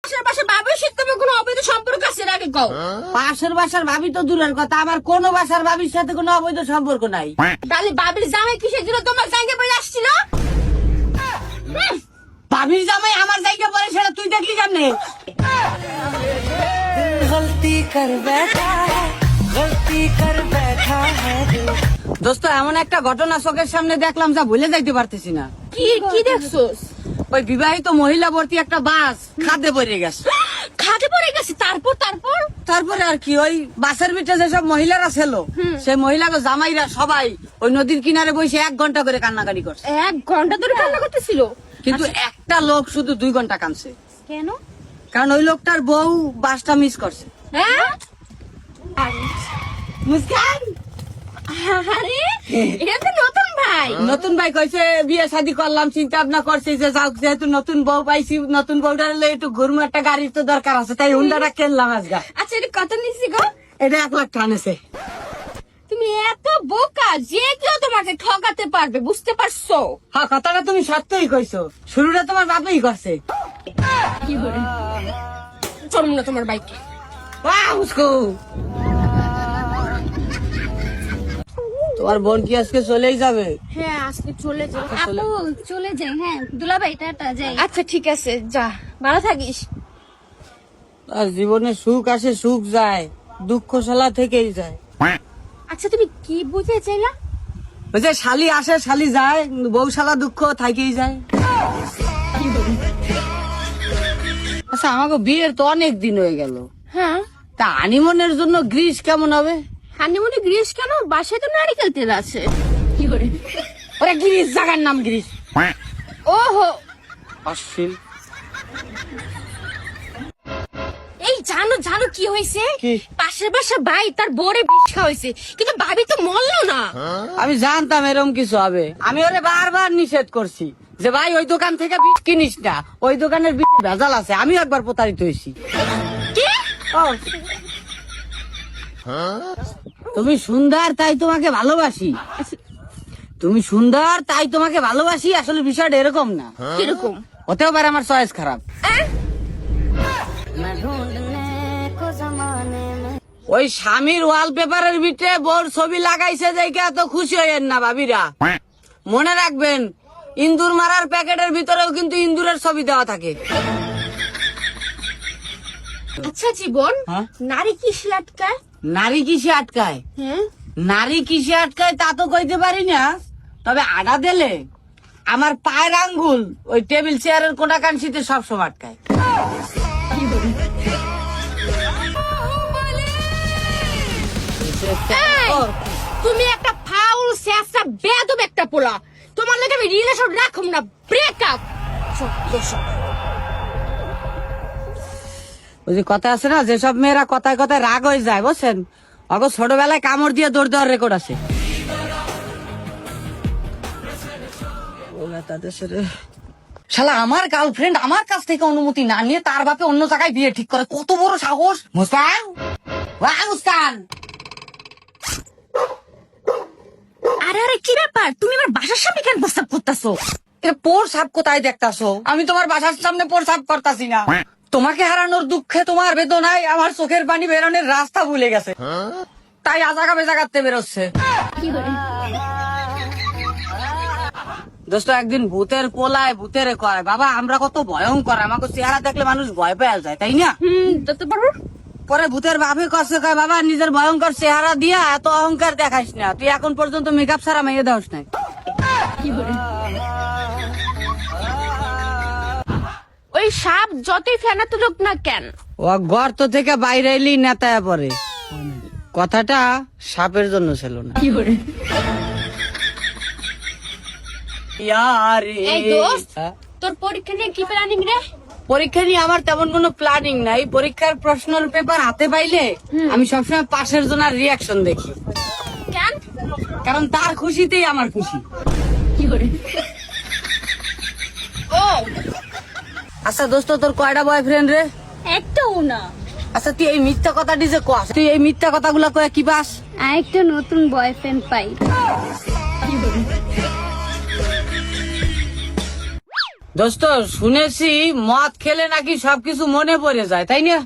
পাশের পাশে বাবার সাথে তোমার কোনো অবৈধ সম্পর্ক আছে নাকি কও? পাশের বাসার ভাবি তো দূরের কথা, আমার কোন বাসার ভাবির সাথে কোনো অবৈধ সম্পর্ক নাই। তাহলে বাবির জামাই কিসের জন্য তোমার জায়গা বলে আসছিল? ভাবির জামাই আমার জায়গা পরে সেটা তুই দেখলি কেমনে? गलती कर बैठा है, गलती कर बैठा है दिल। দোস্ত, এমন একটা ঘটনা চোখের সামনে দেখলাম যা ভুলে যাইতে পারতেছি না। কি কি দেখছোস? ওই বিবাহিত মহিলা ভর্তি একটা বাস খাদে পড়ে গেছে। খাটে পড়ে গেছে, তারপর তারপর তারপরে আর কি, ওই বাসের ভিতরে যেসব মহিলারা ছিল সেই মহিলাকে জামাইরা সবাই ওই নদীর কিনারে বসে 1 ঘন্টা করে কান্নাকাটি করছে। 1 ঘন্টা ধরে কান্না করতেছিল। কিন্তু একটা লোক শুধু 2 ঘন্টা কাঁদছে, কেন? কারণ ওই লোকটার বউ বাসটা মিস করছে। হ্যাঁ? মুস্কান, আরে এটা তো নতুন ভাই। নতুন ভাই কইছে বিয়ে শাদী করলাম, চিন্তা ভাবনা করছি যে যাও, যেহেতু নতুন বউ পাইছি, নতুন বউটার লইয়া একটু ঘুরমু, একটা গাড়ির তো দরকার আছে, তাই হুন্ডাটা কিনলাম আজকে। আচ্ছা, এটা কত নিছি গো? এটা 1 লাখ টাকা নেছে। তুমি এত বোকা যে কেউ তোমাকে ঠকাতে পারবে, বুঝতে পারছো? হ্যাঁ, কথাটা তুমি সত্যই কইছো, শুরুটা তোমার বাবাই করছে। কি করে চলুন না তোমার বাইকে? বাহ, উসকো। তোমার বোন কি আজকে চলেই যাবে? হ্যাঁ, আজকে চলে যাও। চলে- আপু চলে যাই। হ্যাঁ দুলাভাই, টাটা যাই। আচ্ছা ঠিক আছে, যা, ভালো থাকিস। আর জীবনে সুখ আসে সুখ যায়, দুঃখ শালা থেকেই যায়। আচ্ছা তুমি কি বুঝে চাইলা? ওই যে শালি আসে শালি যায়, বউ শালা দুঃখ থাকেই যায়। আচ্ছা, আমাকে বিয়ের তো অনেক দিন হয়ে গেল, হ্যাঁ, তা হানিমুনের জন্য গ্রিস কেমন হবে? হানিমুনে গ্রিস কেন? বাসায় তো নারিকেল তেল আছে। কি করে? ওরে গ্রিস, জায়গার নাম গ্রিস। ওহো, অশ্লীল। এই জানো জানো কি হয়েছে? কি? পাশের বাসা ভাই তার বউরে বিষ খাওয়াইছে, কিন্তু ভাবি তো মরলো না। আমি জানতাম এরকম কিছু হবে, আমি ওরে বারবার নিষেধ করছি যে ভাই ওই দোকান থেকে বিষ কিনিস না, ওই দোকানের বিষ ভেজাল আছে। আমিও একবার প্রতারিত হয়েছি। কি? তুমি সুন্দর তাই তোমাকে ভালোবাসি, তুমি সুন্দর তাই তোমাকে ভালোবাসি, আসলে বিষয়টা এরকম না। কিরকম? হতেও পারে আমার চয়েস খারাপ। ওই স্বামীর ওয়ালপেপারের ভিতরে বোর ছবি লাগাইছে দেখে এত খুশি হইয়েন না ভাবিরা। মনে রাখবেন, ইন্দুর মারার প্যাকেটের ভিতরেও কিন্তু ইন্দুরের ছবি দেওয়া থাকে। আচ্ছা জীবন, হ্যাঁ? নারী কিসে আটকায়? নারী কিসে আটকায়? হ্যাঁ, নারী কিসে আটকায় তা তো কইতে পারি না, তবে আডা দিলে আমার পায়ের আঙ্গুল ওই টেবিল চেয়ারের কোনা কানসিতে সবসময় আটকায়। এই, তুমি একটা ফাউল শেষা বেয়াদব একটা পোলা। তোমার লাগে আমি রিলেশন রাখুম না, ব্রেকআপ। ওই যে কথা আছে না, যেসব মেয়েরা কথায় কথায় রাগ হয়ে যায়, বুঝছেন, অগো ছোটবেলায় কামড় দিয়ে দৌড় দেওয়ার রেকর্ড আছে। শালা আমার গার্লফ্রেন্ড আমার কাছ থেকে অনুমতি না নিয়ে তার বাপে অন্য জায়গায় বিয়ে ঠিক করে, কত বড় সাহস! মুস্কান, মুস্কান। আরে আরে, কি ব্যাপার? তুমি আমার বাসার সামনে কেন প্রস্তাব করতেছো? পোর সাপ কোথায় দেখতাছো? আমি তোমার বাসার সামনে পোর সাপ করতাছি না। তোমাকে হারানোর দুঃখে, তোমার বেদনায় আমার চোখের পানি বেরোনোর রাস্তা ভুলে গেছে, তাই আজাগা বেজাগাতে বেরোচ্ছে। কি করে? দোস্ত, একদিন ভূতের কোলায় ভূতেরে কয়, বাবা আমরা কত ভয়ঙ্কর, আমাকে চেহারা দেখলে মানুষ ভয় পেয়ে যায়, তাই না? তো পারো। পরে ভূতের বাপে কষ্ট কয়, বাবা নিজের ভয়ঙ্কর চেহারা দিয়া এত অহংকার দেখাইস না, তুই এখন পর্যন্ত মেকআপ ছাড়া মেয়ে দাওস নাই। কি করে? ওই সাপ যতই ফেনা তুলুক না কেন, ও গর্ত থেকে বাইরে এলি নেতায়া পরে, কথাটা সাপের জন্য ছিল না। কি করে? ইয়ারে। এই দোস্ত, হ্যাঁ? তোর পরীক্ষা নিয়ে কি প্ল্যানিং রে? পরীক্ষা নিয়ে আমার তেমন কোনো প্ল্যানিং নাই, পরীক্ষার প্রশ্নের পেপার হাতে পাইলে আমি সবসময় পাশের জনের রিয়াকশন দেখি, কেন? কারণ তার খুশিতেই আমার খুশি। কি করে? ও আচ্ছা দোস্ত, তোর কয়টা বয়ফ্রেন্ড রে? একটাও না। আচ্ছা তুই এই মিথ্যা কথাটি যে কস, তুই এই মিথ্যা কথাগুলা কয়ে কি পাস? আরেকটা নতুন বয়ফ্রেন্ড পাই। কি করে? দোস্ত শুনেছি মদ খেলে নাকি সবকিছু মনে পড়ে যায়, তাই না?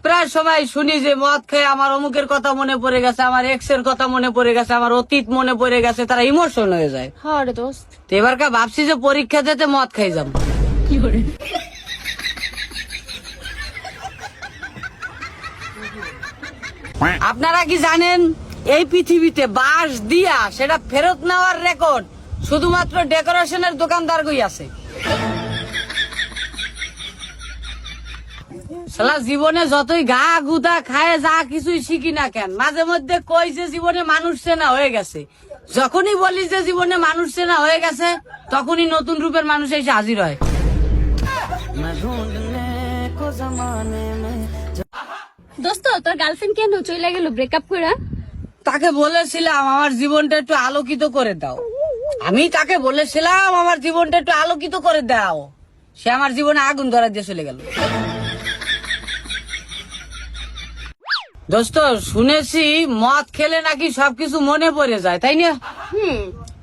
প্রায় সময় শুনি যে মদ খেয়ে আমার অমুকের কথা মনে পড়ে গেছে, আমার এক্স এর কথা মনে পড়ে গেছে, আমার অতীত মনে পড়ে গেছে, তারা ইমোশন হয়ে যায়। হ্যাঁ রে দোস্ত। তো এবারকার ভাবছি যে পরীক্ষা দিতে মদ খাই যাব। আপনারা কি জানেন এই পৃথিবীতে বাঁশ দিয়া সেটা ফেরত নেওয়ার রেকর্ড শুধুমাত্র ডেকোরেশনের দোকানদার কই আছে? শালা জীবনে যতই গা গুদা খায় যা কিছুই শিখি না কেন, মাঝে মধ্যে কই যে জীবনে মানুষ চেনা হয়ে গেছে। যখনই বলি যে জীবনে মানুষ চেনা হয়ে গেছে তখনই নতুন রূপের মানুষ এসে হাজির হয়। मैं ढूंढने को जमाने में দোস্ত তোর গার্লফ্রেন্ড কেন চলে গেল ব্রেকআপ করে? তাকে বলেছিলাম আমার জীবনটা একটু আলোকিত করে দাও, আমি তাকে বলেছিলাম আমার জীবনটা একটু আলোকিত করে দাও, সে আমার জীবনে আগুন ধরা দিয়ে চলে গেল। দোস্ত শুনেছি মদ খেলে নাকি সবকিছু মনে পড়ে যায়, তাই না?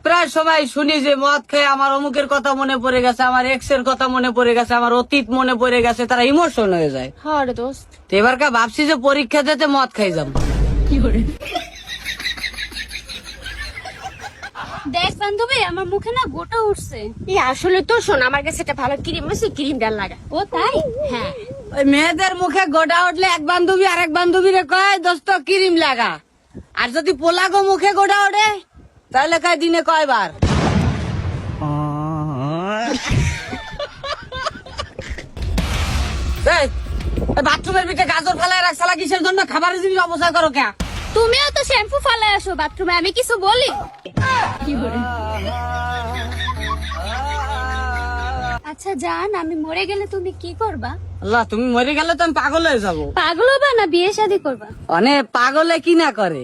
প্রায় সময় শুনি যে মদ খেয়ে আমার অমুকের কথা মনে পড়ে গেছে, আমার এক্স এর কথা মনে পড়ে গেছে, আমার অতীত মনে পড়ে গেছে, তারা ইমোশন হয়ে যায়। হ্যাঁ রে দোস্ত। তো এবারকার ভাবছি যে পরীক্ষা দিতে মদ খাই যাব। দেখ বান্ধবী আমার মুখে না গোটা উঠছে। এই আসলে তো শোন, আমার কাছে একটা ভালো ক্রিম আছে, ক্রিমটা লাগা। ও তাই? হ্যাঁ ওই মেয়েদের মুখে গোটা উঠলে এক বান্ধবী আরেক বান্ধবীরে কয় দোস্ত ক্রিম লাগা, আর যদি পোলাগো মুখে গোটা ওঠে তাহলে কয় দিনে কয়বার। এই, ওই বাথরুমের ভিতরে গাজর ফেলায় রাখছা কিসের জন্য? খাবারের জিনিস অপচয় করো কে? তুমিও তো শ্যাম্পু ফালে আসো বাথরুমে, আমি কিছু বলি? আচ্ছা জান, আমি মরে গেলে তুমি কি করবা? আল্লাহ, তুমি মরে গেলে তো আমি পাগল হয়ে যাবো। পাগল হবা না বিয়ে শাদী করবা? অনেক পাগলে কি না করে।